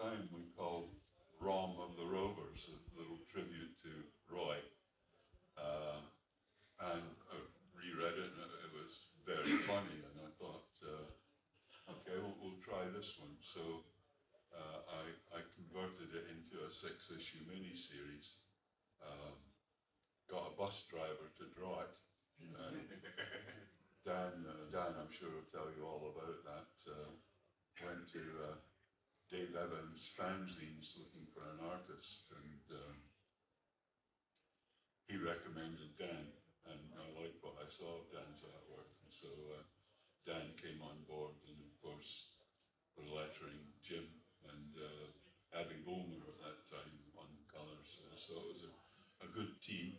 time we called Rom of the Rovers, a little tribute to Roy. And I reread it, and it was very funny, and I thought, okay, we'll try this one. So I converted it into a 6-issue miniseries. Got a bus driver to draw it. Dan, I'm sure will tell you all about that. Went to Dave Evans' fanzines looking for an artist, and he recommended Dan, and I liked what I saw of Dan's artwork, and so Dan came on board, and of course we're lettering Jim and Abby Bowmer at that time on colours, so it was a good team.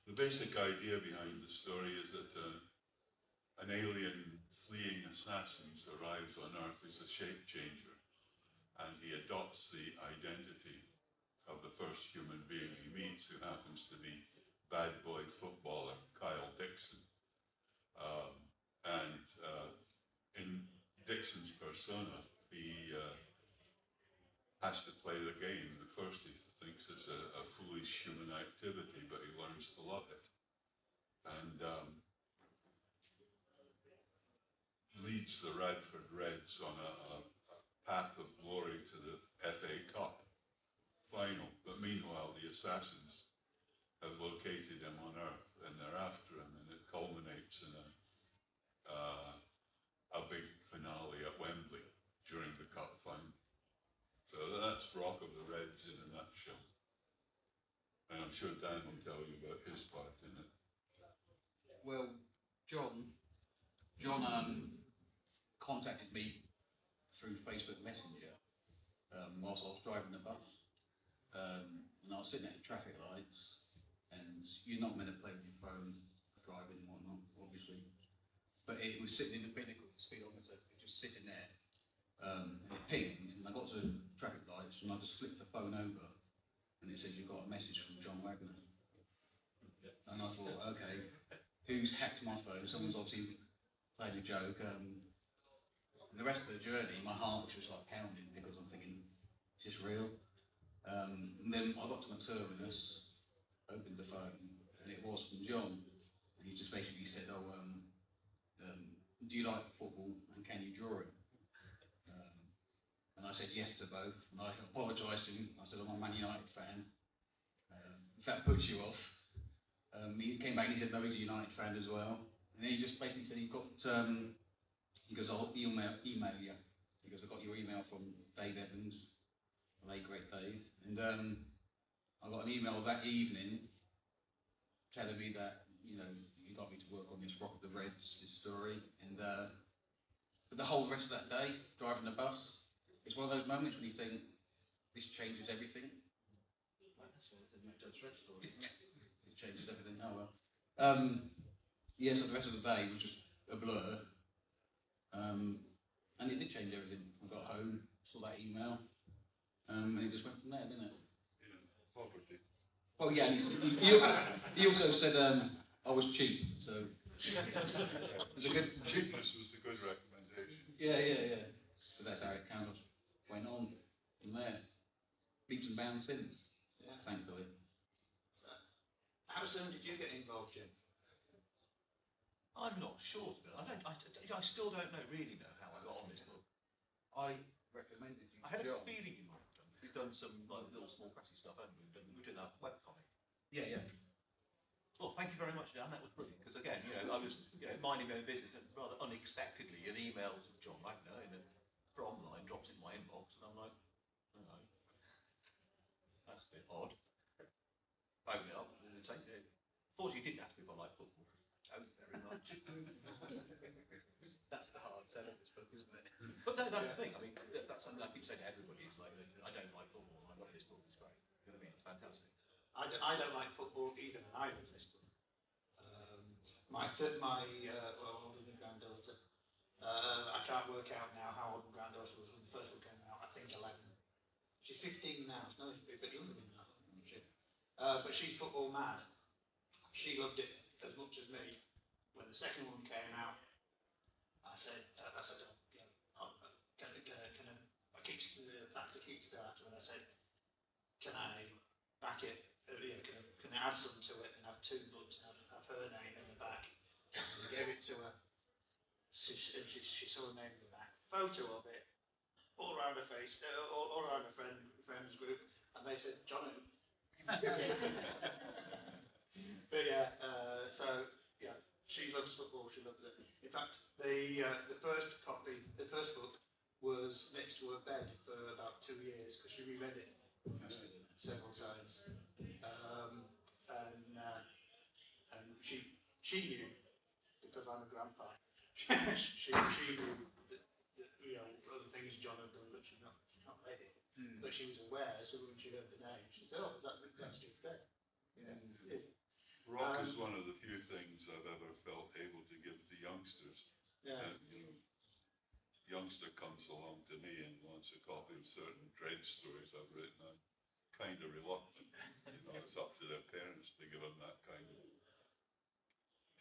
The basic idea behind the story is that an alien fleeing assassins arrives on Earth as a shape changer, and he adopts the identity of the first human being he meets, who happens to be bad boy footballer Kyle Dixon. In Dixon's persona, he has to play the game. At first he thinks it's a foolish human activity, but he learns to love it. And leads the Radford Reds on a path of glory to the FA Cup final. But meanwhile, the assassins have located him on Earth, and they're after him, and it culminates in a big finale at Wembley during the Cup final. So that's Rock of the Reds in a nutshell. And I'm sure Dan will tell you about his part in it. Well, John contacted me through Facebook Messenger whilst I was driving the bus. And I was sitting at the traffic lights, and you're not meant to play with your phone driving and whatnot, obviously. But it was sitting in the pinnacle, the speedometer, it was just sitting there. And it pinged, and I got to the traffic lights, and I just flipped the phone over, and it says, "You've got a message from John Wagner." And I thought, okay, who's hacked my phone? Someone's obviously played a joke. And the rest of the journey, my heart was just like pounding, because I'm thinking, is this real? And then I got to my terminus, opened the phone, and it was from John. And he just basically said, "Oh, do you like football, and can you draw it?" And I said yes to both, and I apologised to him. I said, "I'm a Man United fan. If that puts you off." He came back and he said, "No, he's a United fan as well." And then he just basically said, he goes, "I'll email you." He goes, "I got your email from Dave Evans, the late great Dave." And I got an email that evening telling me that, you know, you'd like me to work on this Rock of the Reds, this story. And but the whole rest of that day, driving the bus, it's one of those moments when you think, this changes everything. That's what I said, Judge Dredd story. It changes everything. Oh well. Yeah, so the rest of the day was just a blur. And it did change everything. I got home, saw that email, and it just went from there, didn't it? Yeah, poverty. Well, yeah, and he also said I was cheap, so it was a good. Cheapness was a good recommendation. Yeah. So that's how it kind of went on from there. Leaps and bounds since, thankfully. So, how soon did you get involved, Jim? I'm not sure, to be honest. I still don't really know how I got on this book. I recommended you. I had a feeling you might have done. We've done some little small pressy stuff, haven't we? We're doing that webcomic. Yeah. Well, thank you very much, Dan. That was brilliant. Because again, I was minding my own business, and rather unexpectedly, an email from John Wagner from line drops in my inbox, and I'm like, oh, that's a bit odd. Open it up, and it's like, fortunately, you didn't ask me if I like football. Oh, very much. That's the hard sell of this book, isn't it? But no, that's the thing. I mean, that's something I keep saying to everybody. It's like, I don't like football, and I love this book. It's great. You know what I mean? It's fantastic. I don't like football either, and I love this book. My older granddaughter, I can't work out now how old my granddaughter was when the first book came out. I think 11. She's 15 now. No, she's a bit younger than that, isn't she? But she's football mad. She loved it as much as me. When the second one came out, I said, can I keep back to Kickstarter, and I said, can I back it? Can I add something to it and have 2 books and have her name in the back? And I gave it to her. She saw her name in the back, photo of it, all around her face, all around her friends group, and they said, Johnny. But yeah, so yeah, she loves football. She loves it. In fact, the first book was next to her bed for about 2 years because she reread it several times, and she knew because I'm a grandpa. she knew that other things John had done, but she's not read it. But she was aware, so when she heard the name, she said, "Oh, that's Jim Fred?" Yeah, it is. Rock is one of the few things I've ever felt able to give to youngsters. Yeah. Youngster comes along to me and wants a copy of certain dread stories I've written. I'm kind of reluctant. It's up to their parents to give them that kind of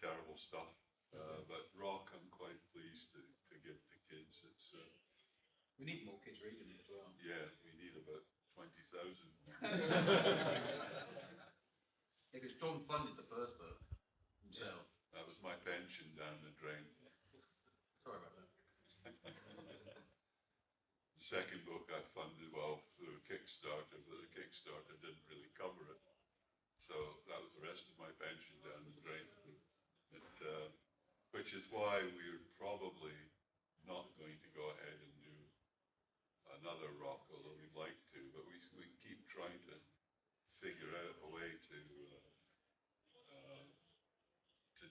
terrible stuff. But Rock, I'm quite pleased to give to kids. It's We need more kids reading it as well. yeah, we need about 20,000. Because John funded the first book himself. That was my pension down the drain. Sorry about that. The second book I funded, through a Kickstarter, but the Kickstarter didn't really cover it. So that was the rest of my pension down the drain. Which is why we're probably not going to go ahead and do another Rock, although we'd like to, but we keep trying to figure out a way to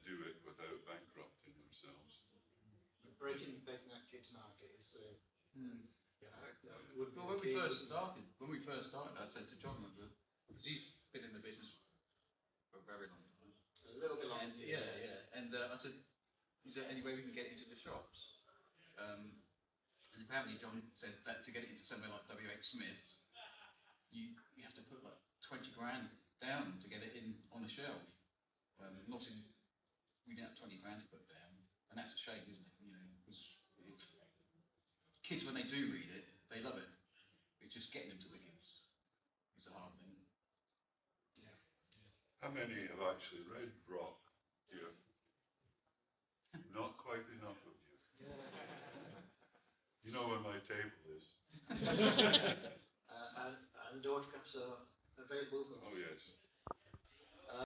do it without bankrupting ourselves. Breaking that kids market is would be Well, when we first started, I said to John, because he's been in the business for a very long time. a little bit longer. And, and I said, is there any way we can get into the shops? And apparently John said that to get it into somewhere like WH Smith's, you have to put like 20 grand down to get it in on the shelf. Not in, we didn't have 20 grand to put down, and that's a shame, isn't it? Because kids, when they do read it, they love it. It's just getting them to the kids. It's a hard thing. Yeah. How many have actually read Rock here? Not quite enough of you. You know where my table is. And autographs are available. Oh yes.